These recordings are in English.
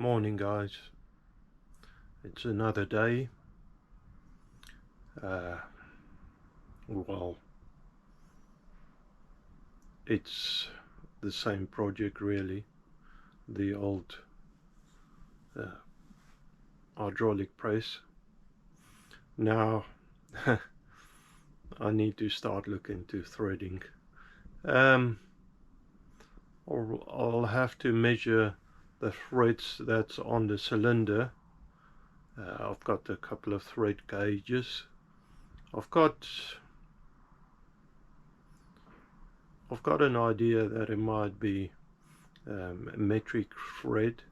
Morning guys, it's another day. Well, it's the same project really, the old hydraulic press. Now I need to start looking to threading. I'll have to measure the threads that's on the cylinder. I've got a couple of thread gauges. I've got an idea that it might be a metric thread,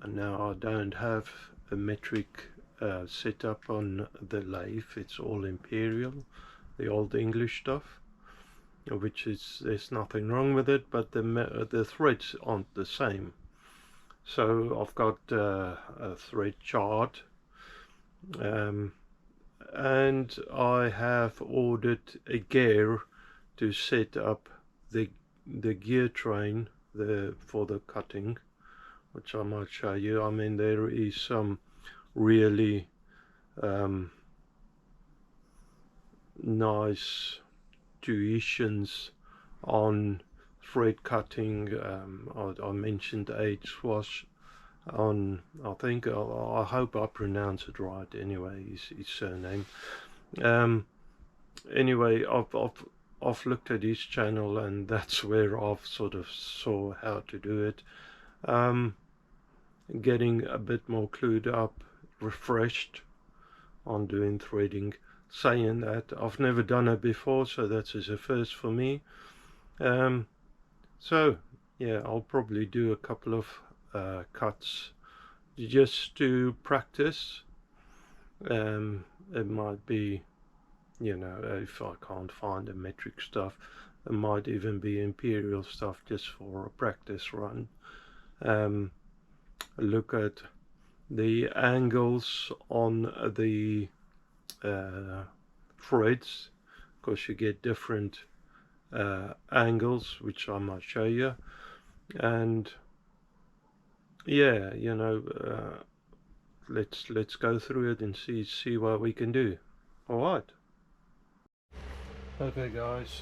and now I don't have a metric set up on the lathe. It's all imperial, the old English stuff, which is, there's nothing wrong with it, but the threads aren't the same. So I've got a thread chart, and I have ordered a gear to set up the gear train for the cutting, which I might show you. I mean, there is some really nice tuitions on thread cutting. I mentioned H-Swash on, I think, I hope I pronounce it right anyway, his surname. Anyway, I've looked at his channel, and that's where I've sort of saw how to do it. Getting a bit more clued up, refreshed on doing threading. Saying that, I've never done it before, so that's a first for me. So yeah, I'll probably do a couple of cuts just to practice. It might be, you know, if I can't find the metric stuff, it might even be imperial stuff just for a practice run. Look at the angles on the threads, because you get different angles, which I might show you. And yeah, you know, let's go through it and see what we can do. All right. Okay guys,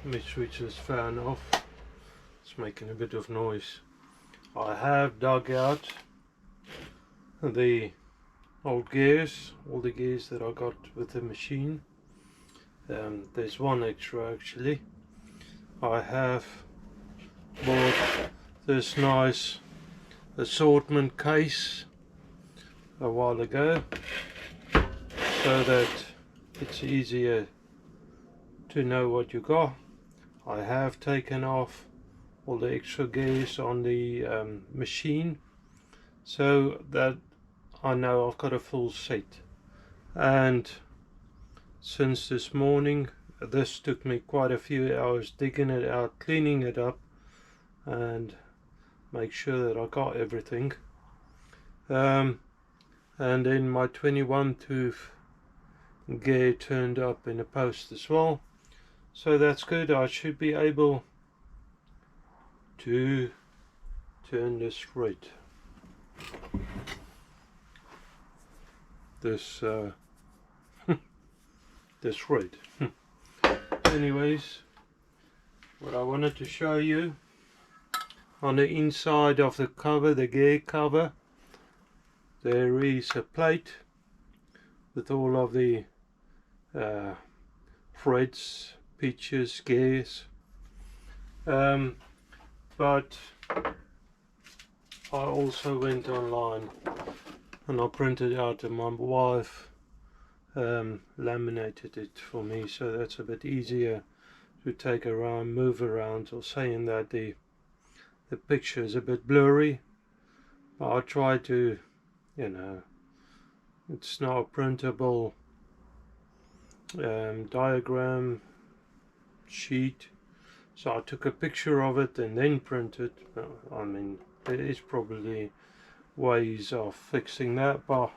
let me switch this fan off. It's making a bit of noise. I have dug out the old gears, all the gears that I got with the machine. There's one extra actually. I have bought this nice assortment case a while ago, so that it's easier to know what you got. I have taken off all the extra gears on the machine, so that I know I've got a full set. And since this morning, this took me quite a few hours digging it out, cleaning it up, and make sure that I got everything. And then my 21 tooth gear turned up in the post as well, so that's good. I should be able to turn this thread, this thread. Anyways, what I wanted to show you, on the inside of the cover, the gear cover, there is a plate with all of the threads, pitches, gears. But I also went online and I printed out, and my wife laminated it for me, so that's a bit easier to take around, move around, or saying that the picture is a bit blurry. But I try to, you know, it's not a printable diagram sheet, so I took a picture of it and then printed. I mean, there is probably ways of fixing that, but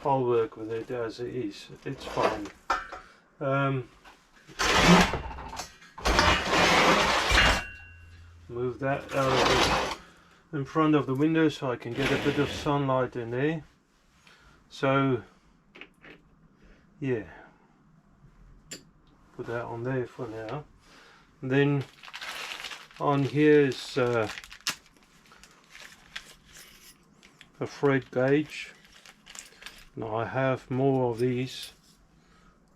I'll work with it as it is. It's fine. Move that out of in front of the window so I can get a bit of sunlight in there. So yeah, put that on there for now. And then on here is a thread gauge. Now I have more of these,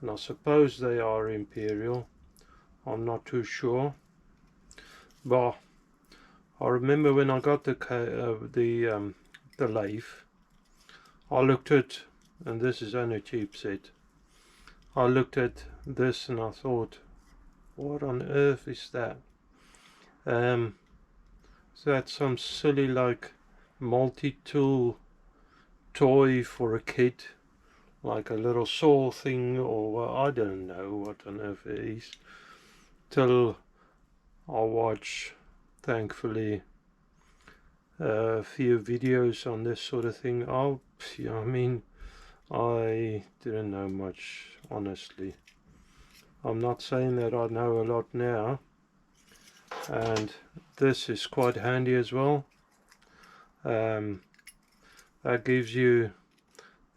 and I suppose they are Imperial. I'm not too sure, but I remember when I got the lathe, I looked at, and this is only a cheap set, I looked at this and I thought, what on earth is that? So that's some silly like multi-tool toy for a kid, like a little saw thing, or I don't know what on earth it is, till I watch, thankfully, a few videos on this sort of thing. I mean, I didn't know much, honestly. I'm not saying that I know a lot now, and this is quite handy as well. That gives you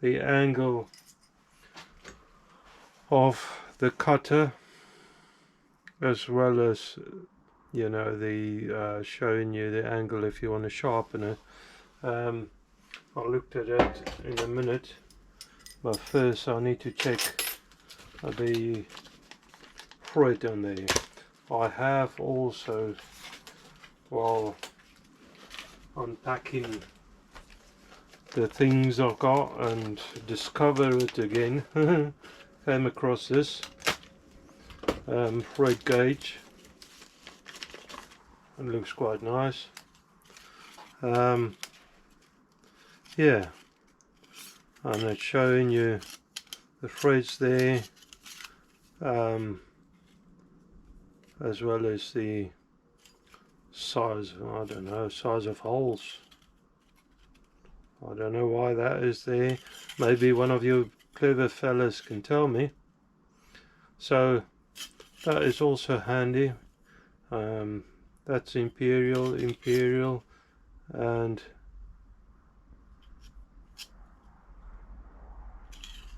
the angle of the cutter, as well as, you know, the showing you the angle if you want to sharpen it. I looked at it in a minute, but first I need to check the thread on there. I have also, while unpacking the things I've got and discover it again, came across this thread gauge. It looks quite nice. Yeah, and it's showing you the threads there, as well as the size, I don't know, size of holes. I don't know why that is there. Maybe one of you clever fellas can tell me. So that is also handy. That's Imperial, and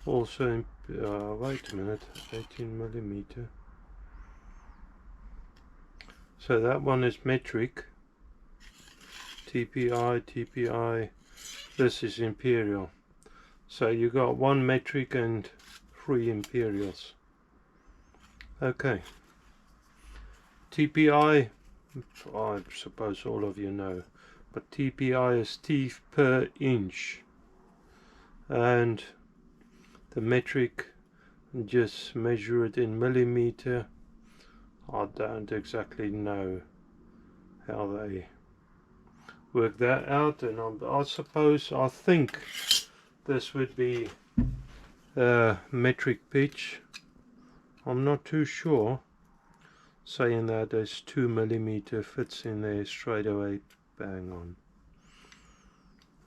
also wait a minute, 18mm. So that one is metric, TPI. This is Imperial. So you got one metric and 3 Imperials. Okay. TPI, I suppose all of you know, but TPI is teeth per inch, and the metric, just measure it in millimeter. I don't exactly know how they work that out, and I think this would be metric pitch. I'm not too sure. Saying that there's 2mm fits in there straight away, bang on.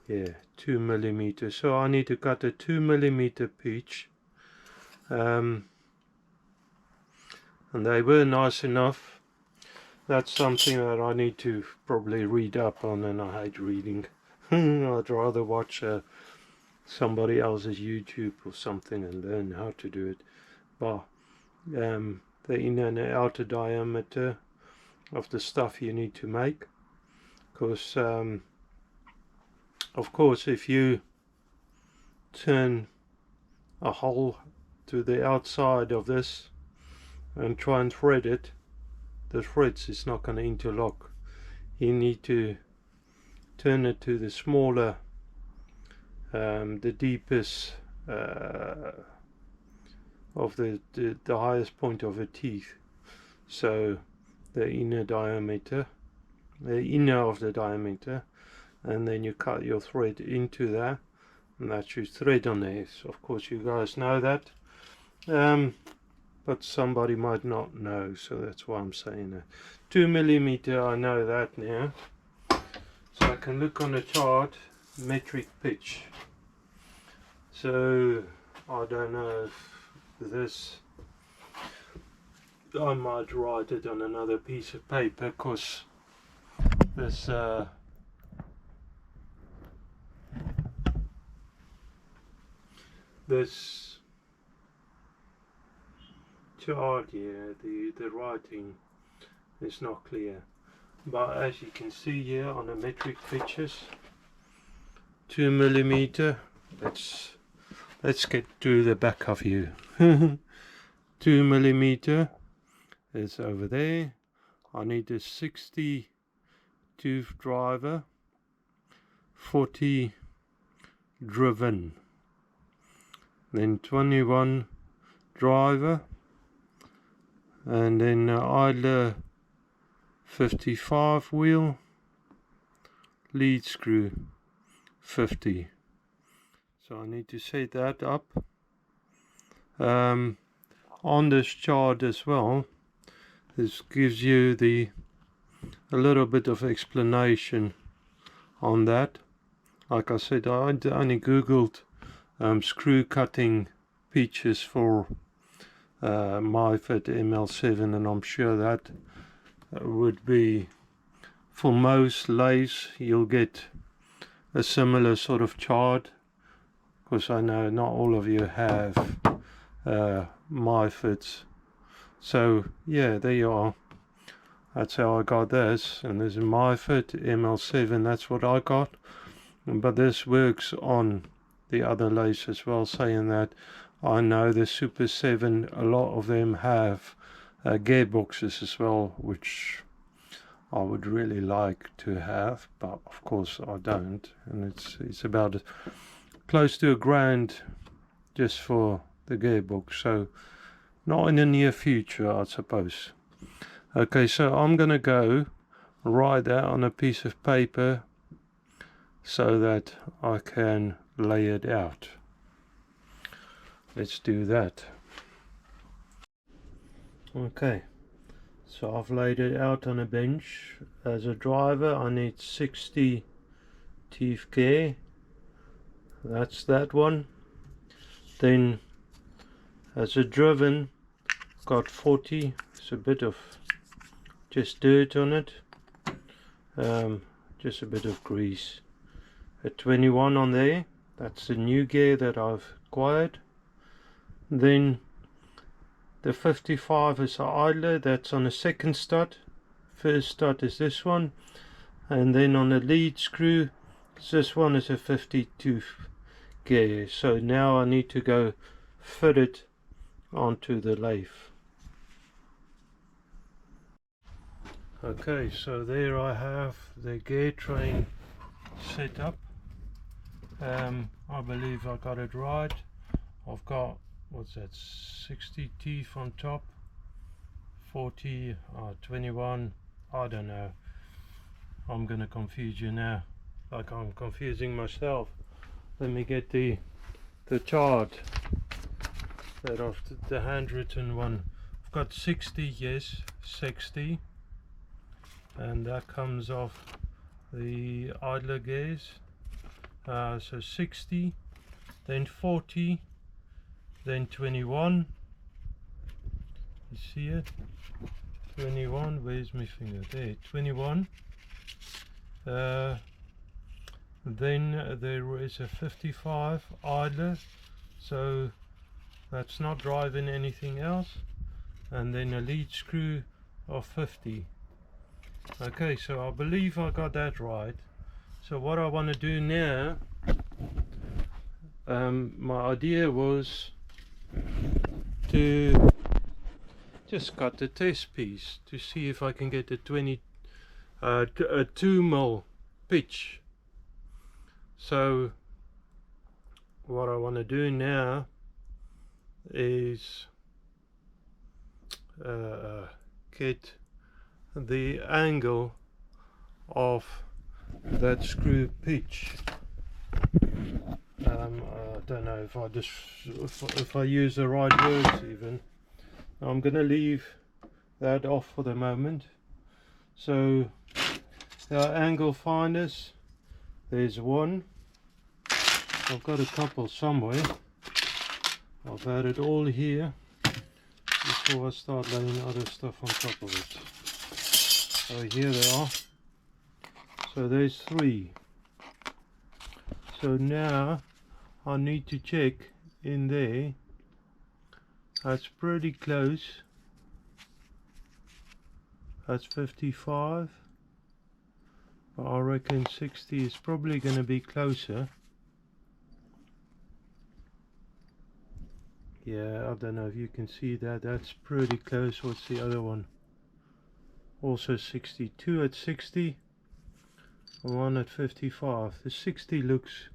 Yeah, 2mm. So I need to cut a 2mm pitch, and they were nice enough. That's something that I need to probably read up on, and I hate reading. I'd rather watch somebody else's YouTube or something and learn how to do it. But the inner and the outer diameter of the stuff you need to make, because of course if you turn a hole to the outside of this and try and thread it, the threads is not going to interlock. You need to turn it to the smaller, the deepest of the highest point of a teeth. So the inner diameter, the inner of the diameter, and then you cut your thread into that, and that's your thread on there. So of course you guys know that, but somebody might not know, so that's why I'm saying that. 2mm, I know that now, so I can look on the chart, metric pitch. So I don't know if this, I might write it on another piece of paper, because this this chart here, the writing is not clear, but as you can see here on the metric pictures, 2mm. Let's get to the back of you. 2mm is over there. I need a 60 tooth driver, 40 driven, then 21 driver, and then idler 55 wheel, lead screw 50. So I need to set that up. On this chart as well, this gives you a little bit of explanation on that. Like I said, I only googled screw cutting pitches for Myford ML7, and I'm sure that would be, for most lathes you'll get a similar sort of chart, because I know not all of you have Myfords. So yeah, there you are. That's how I got this, and there's a Myford ML7, that's what I got. But this works on the other lathes as well, saying that I know the Super 7, a lot of them have gearboxes as well, which I would really like to have, but of course I don't, and it's about close to £1,000 just for the gearbox, so not in the near future, I suppose. Okay, so I'm gonna go write that on a piece of paper so that I can lay it out. Let's do that. Okay, so I've laid it out on a bench. As a driver I need 60 teeth gear, that's that one. Then as a driven, got 40, it's a bit of just dirt on it, just a bit of grease. A 21 on there, that's the new gear that I've acquired. Then the 55 is the idler, that's on the second stud. First stud is this one, and then on the lead screw, this one is a 50 tooth gear. So now I need to go fit it onto the lathe. Okay, so there I have the gear train set up. I believe I got it right. I've got, what's that, 60 teeth on top, 40, 21, I don't know. I'm gonna confuse you now, like I'm confusing myself. Let me get the chart, that of the handwritten one. I've got 60, yes, 60, and that comes off the idler gears. So 60, then 40, then 21. You see it? 21. Where's my finger? There. 21. Then there is a 55 idler, so that's not driving anything else, and then a lead screw of 50. Okay, so I believe I got that right. So what I want to do now, my idea was to just cut the test piece to see if I can get a 2mm pitch. So what I want to do now is get the angle of that screw pitch. I don't know if I use the right words even. I'm gonna leave that off for the moment. So our angle finders, there's one. I've got a couple somewhere. I've had it all here before I start laying other stuff on top of it. So here they are. So there's 3. So now I need to check in there. That's pretty close. That's 55. But I reckon 60 is probably going to be closer. Yeah, I don't know if you can see that. That's pretty close. What's the other one? Also 62 at 60. One at 55. The 60 looks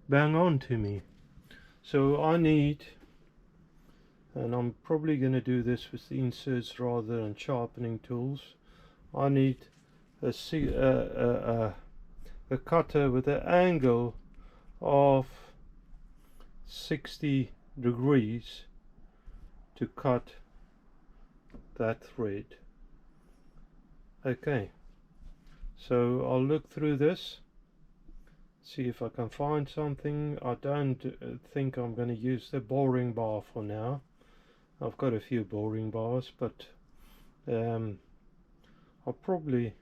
bang on to me. So I need, and I'm probably going to do this with the inserts rather than sharpening tools, I need a cutter with an angle of 60 degrees to cut that thread. Okay, so I'll look through this, see if I can find something. I don't think I'm going to use the boring bar for now. I've got a few boring bars, but I'll probably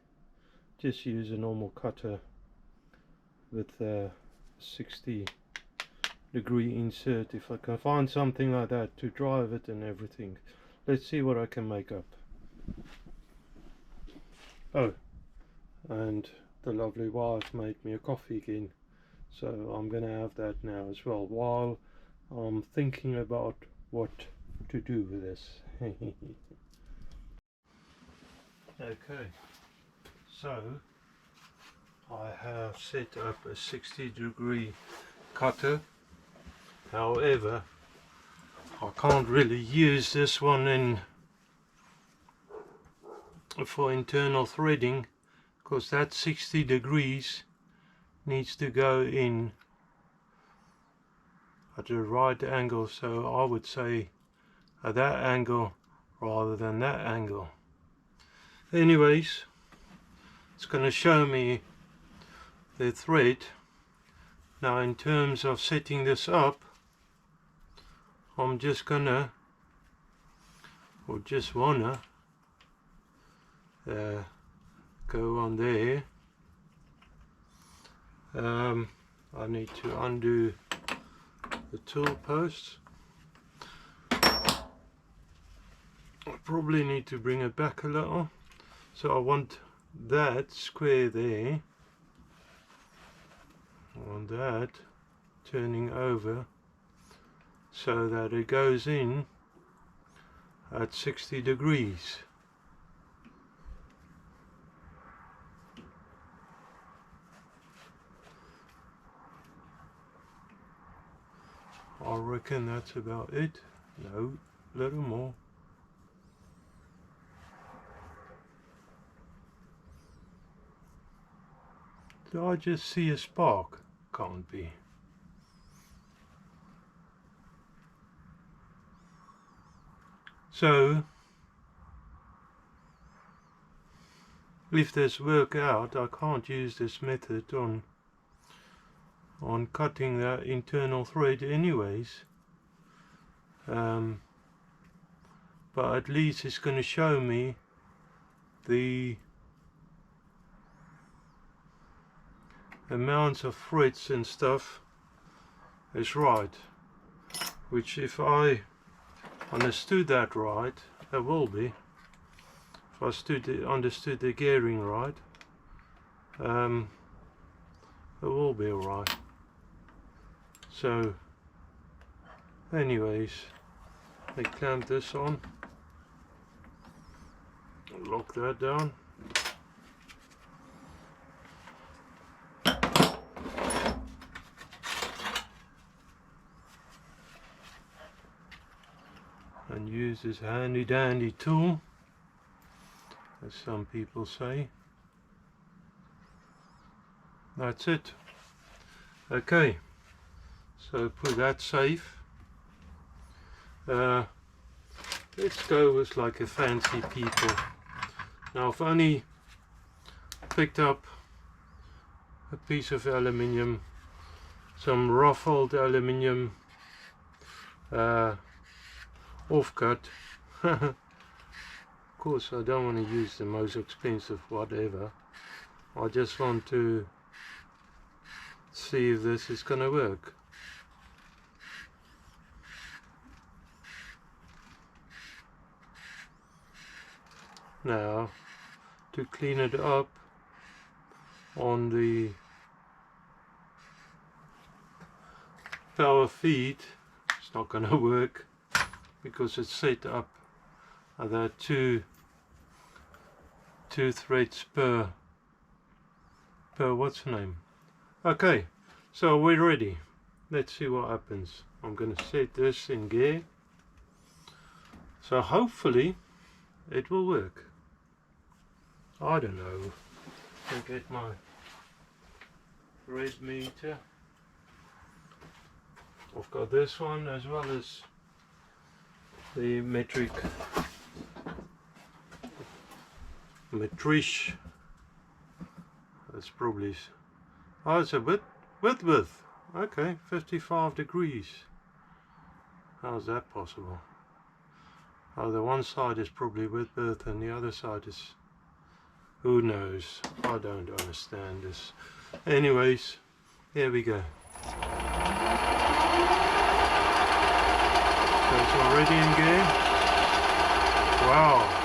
just use a normal cutter with a 60 degree insert if I can find something like that to drive it and everything. Let's see what I can make up. Oh, and the lovely wife made me a coffee again, so I'm gonna have that now as well while I'm thinking about what to do with this. Okay, so I have set up a 60 degree cutter. However, I can't really use this one for internal threading, because that 60 degrees needs to go in at the right angle, so I would say at that angle rather than that angle. Anyways, it's going to show me the thread. Now in terms of setting this up, I'm just gonna, or just wanna, go on there. I need to undo the tool post. I probably need to bring it back a little. So I want that square there. I want that turning over so that it goes in at 60 degrees. I reckon that's about it. No, a little more. Did I just see a spark? Can't be. So, if this works out, I can't use this method on cutting that internal thread anyways. But at least it's going to show me the amounts of threads and stuff is right, which if I understood that right, it will be. If I understood the gearing right, it will be alright. So anyways, I clamp this on, lock that down. And use this handy dandy tool, as some people say. That's it. Okay, so put that safe. Let's go with like a fancy people. Now I've only picked up a piece of aluminium, some ruffled aluminium offcut. Of course I don't want to use the most expensive whatever. I just want to see if this is going to work. now to clean it up on the power feed. It's not going to work because it's set up at that two threads per what's the name. Okay, so we're ready. Let's see what happens. I'm going to set this in gear, so hopefully it will work. I don't know. I'll get my red meter. I've got this one as well as the metrish. That's probably, oh, it's a bit width. Okay, 55 degrees. How's that possible? Oh, the one side is probably width and the other side is, who knows? I don't understand this. Anyways, here we go. So it's already in gear. Wow.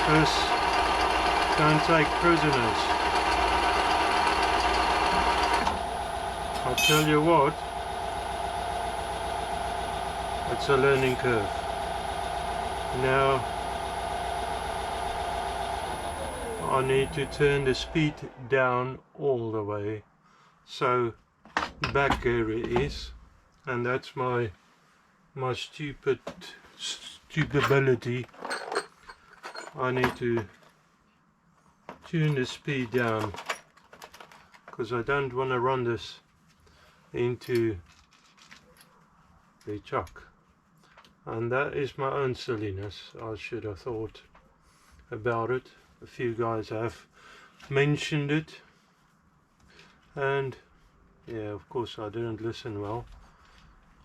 This, don't take prisoners. I'll tell you what, it's a learning curve. Now I need to turn the speed down all the way, so back gear it is, and that's my stupidity. I need to tune the speed down because I don't want to run this into the chuck, and that is my own silliness. I should have thought about it. A few guys have mentioned it, and yeah, of course I didn't listen well.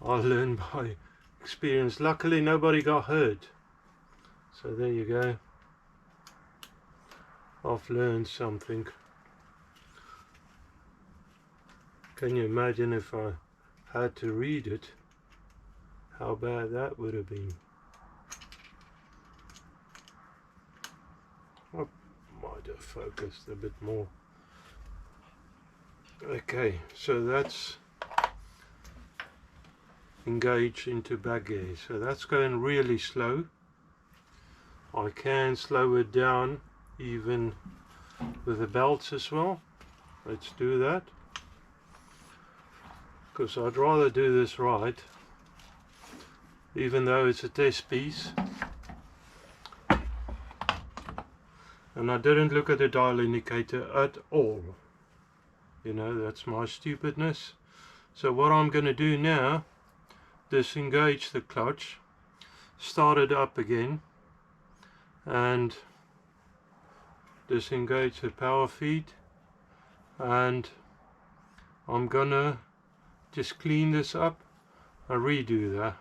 I learned by experience. Luckily nobody got hurt, so there you go. I've learned something. Can you imagine if I had to read it, how bad that would have been? I might have focused a bit more. Okay, so that's engaged into back gear, so that's going really slow. I can slow it down even with the belts as well. Let's do that, because I'd rather do this right, even though it's a test piece. And I didn't look at the dial indicator at all. You know, that's my stupidness. So what I'm going to do now, disengage the clutch, start it up again, and disengage the power feed, and I'm gonna just clean this up and redo that.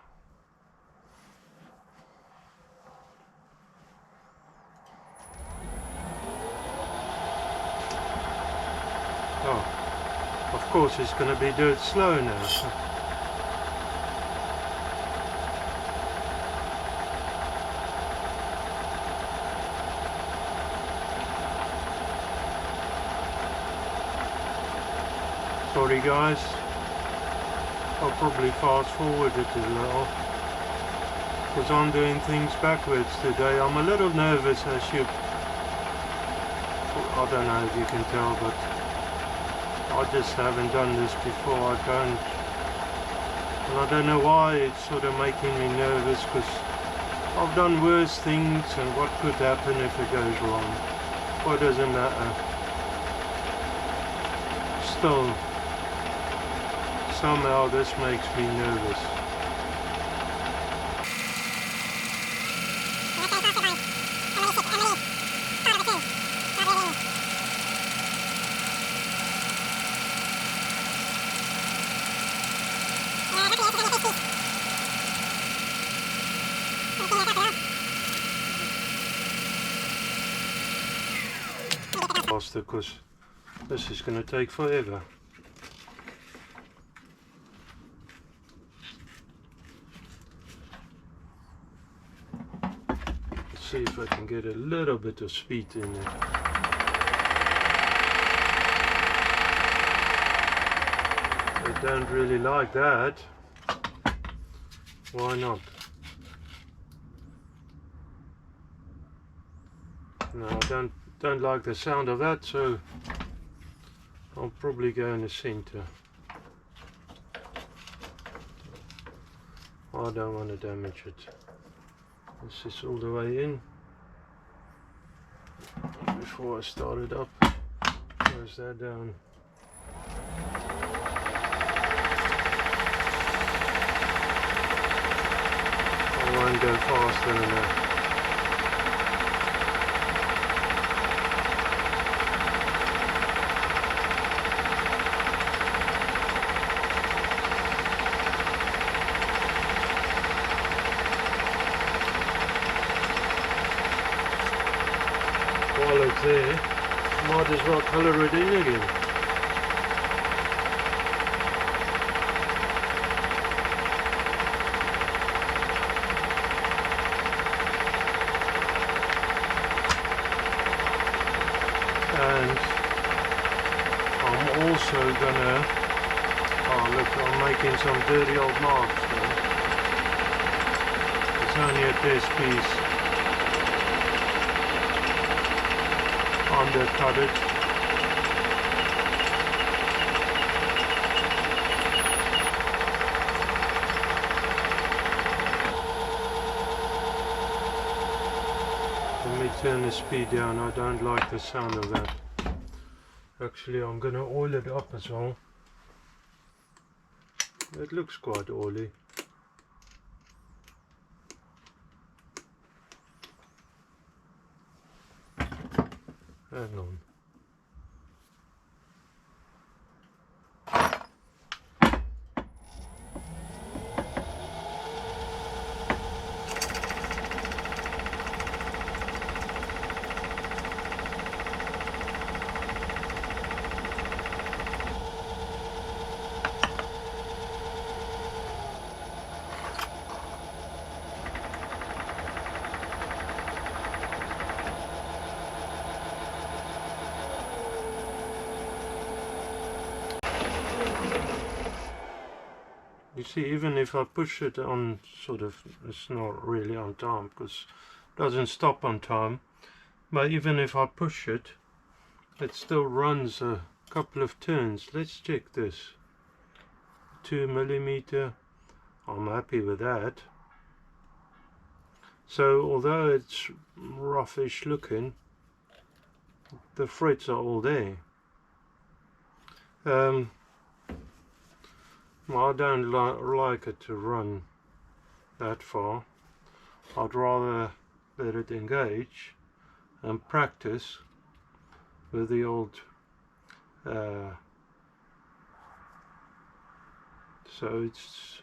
Oh, of course it's gonna be dirt slow now. Sorry guys, I'll probably fast forward it a little, because I'm doing things backwards today. I'm a little nervous, as you, I don't know if you can tell, but I just haven't done this before. And I don't know why it's sort of making me nervous, because I've done worse things, and what could happen if it goes wrong? What does it matter? Still, somehow this makes me nervous. Faster, because this is going to take forever. see if I can get a little bit of speed in it. I don't really like that. Why not? No, I don't like the sound of that, so I'll probably go in the center. I don't want to damage it. This is all the way in. Before I start it up, close that down. I won't go faster than that. While it's there, might as well colour it in again. And I'm also gonna, oh look, I'm making some dirty old marks there. It's only a test piece. Undercut it. Let me turn the speed down. I don't like the sound of that. Actually, I'm going to oil it up as well. It looks quite oily. Hang on. You see, even if I push it on sort of, it's not really on time because it doesn't stop on time, but even if I push it, it still runs a couple of turns. Let's check this. 2mm, I'm happy with that. So although it's roughish looking, the frets are all there. I don't like it to run that far. I'd rather let it engage and practice with the old so it's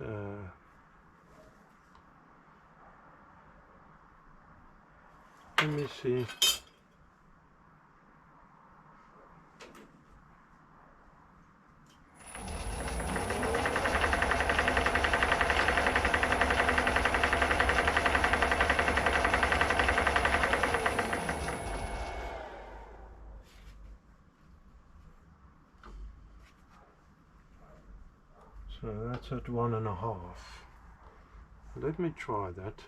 let me see. So that's at 1.5. Let me try that.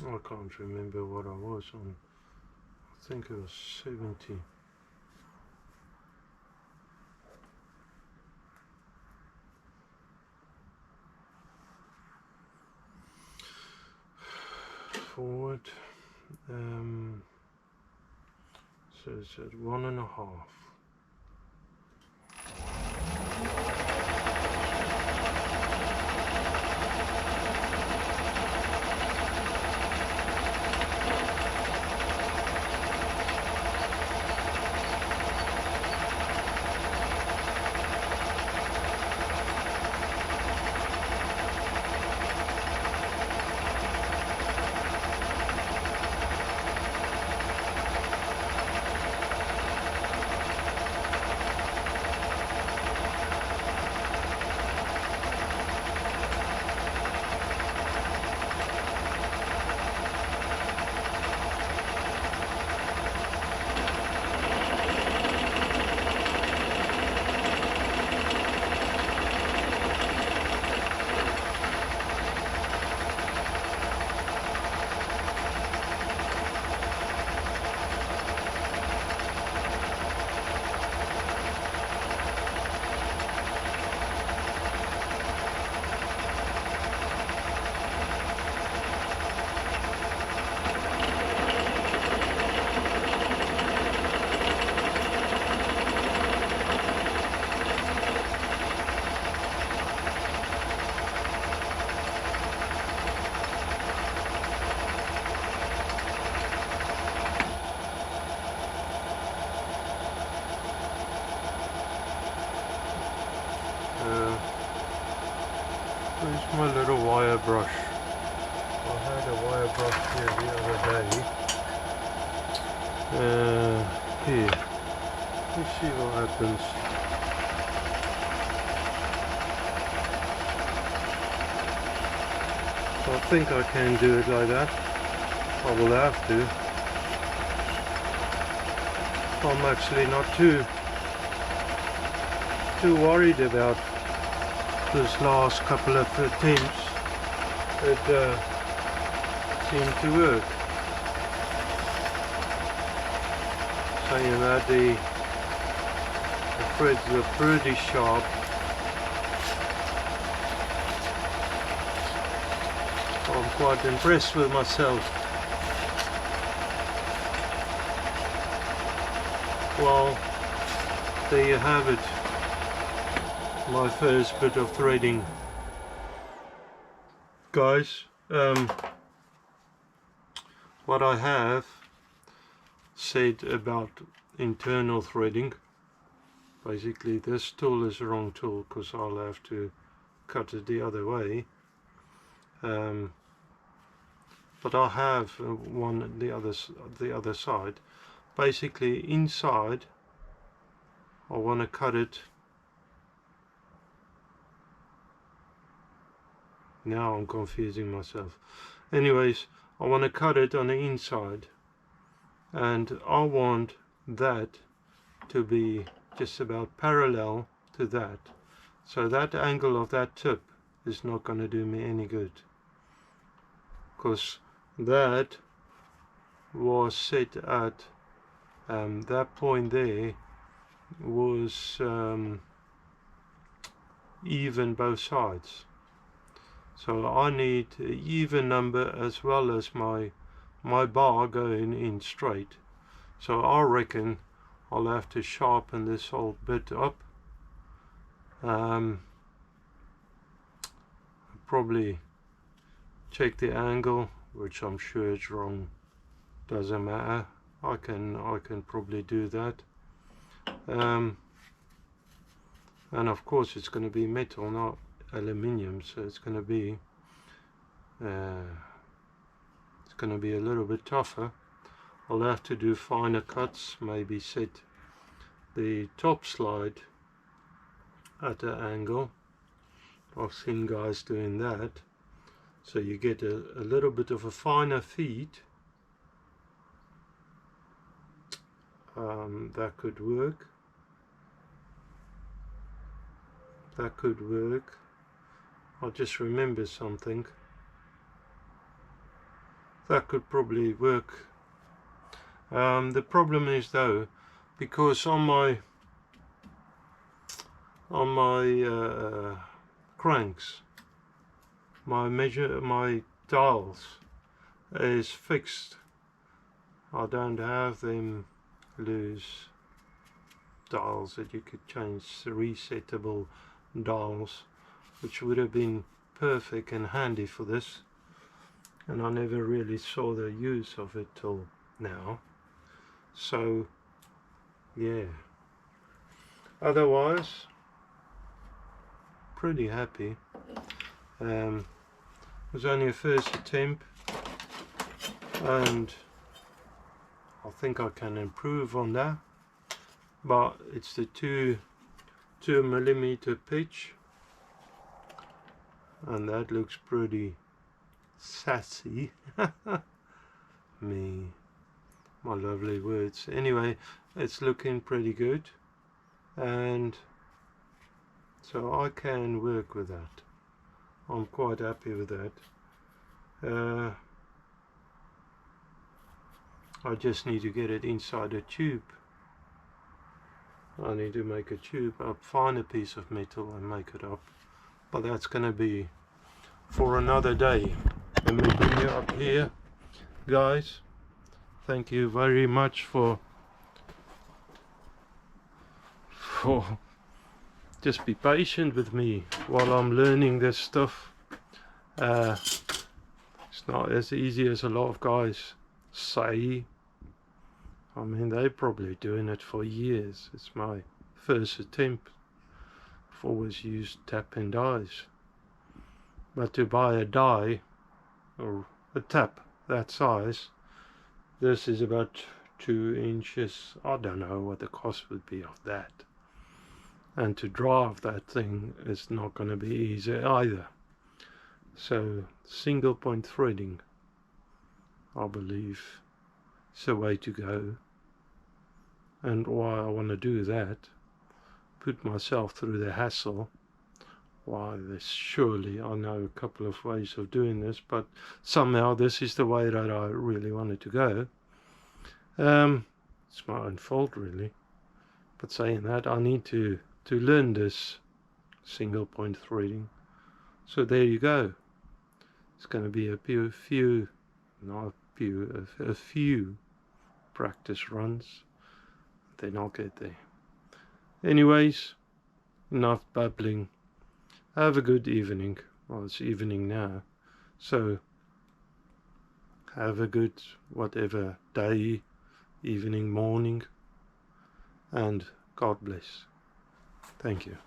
I can't remember what I was on. I think it was 70. Forward. So it's at 1.5. My little wire brush. I had a wire brush here the other day. Here. Let's see what happens. So I think I can do it like that. I will have to. I'm actually not too worried about this last couple of attempts. It seemed to work. Saying that the threads are pretty sharp. I'm quite impressed with myself. Well, there you have it. My first bit of threading. Guys, what I have said about internal threading, basically this tool is the wrong tool because I'll have to cut it the other way. But I have one the other side. Basically inside I want to cut it. Now I'm confusing myself. Anyways, I want to cut it on the inside, and I want that to be just about parallel to that. So that angle of that tip is not going to do me any good, because that was set at that point there was even both sides. So I need an even number as well as my bar going in straight. So I reckon I'll have to sharpen this whole bit up. Probably check the angle, which I'm sure is wrong. Doesn't matter. I can probably do that. And of course it's going to be metal, not aluminium, so it's going to be a little bit tougher. I'll have to do finer cuts, maybe set the top slide at an angle. I've seen guys doing that, so you get a little bit of a finer feed. That could work. That could work. I'll just remember something. That could probably work. The problem is though, because on my cranks, my dials is fixed. I don't have them loose dials that you could change, resettable dials, which would have been perfect and handy for this, and I never really saw the use of it till now. So yeah, otherwise pretty happy. It was only a first attempt, and I think I can improve on that, but it's the 2mm pitch, and that looks pretty sassy. Me, my lovely words. Anyway, it's looking pretty good, and so I can work with that. I'm quite happy with that. I just need to get it inside a tube. I need to make a tube up, find a piece of metal and make it up, but that's going to be for another day. Let me bring you up here, guys. Thank you very much for just be patient with me while I'm learning this stuff. It's not as easy as a lot of guys say. I mean, they're probably doing it for years. It's my first attempt. I've always used tap and dies. But to buy a die or a tap that size, this is about 2 inches. I don't know what the cost would be of that. And to drive that thing is not going to be easy either. So single point threading, I believe, is the way to go. And why I want to do that, put myself through the hassle. Why, there's surely, I know a couple of ways of doing this, but somehow this is the way that I really wanted to go. It's my own fault really, but saying that, I need to learn this single point threading. So there you go. It's going to be a few practice runs, then I'll get there. Anyways, enough babbling. Have a good evening. Well, it's evening now, so have a good whatever day, evening, morning, and God bless. Thank you.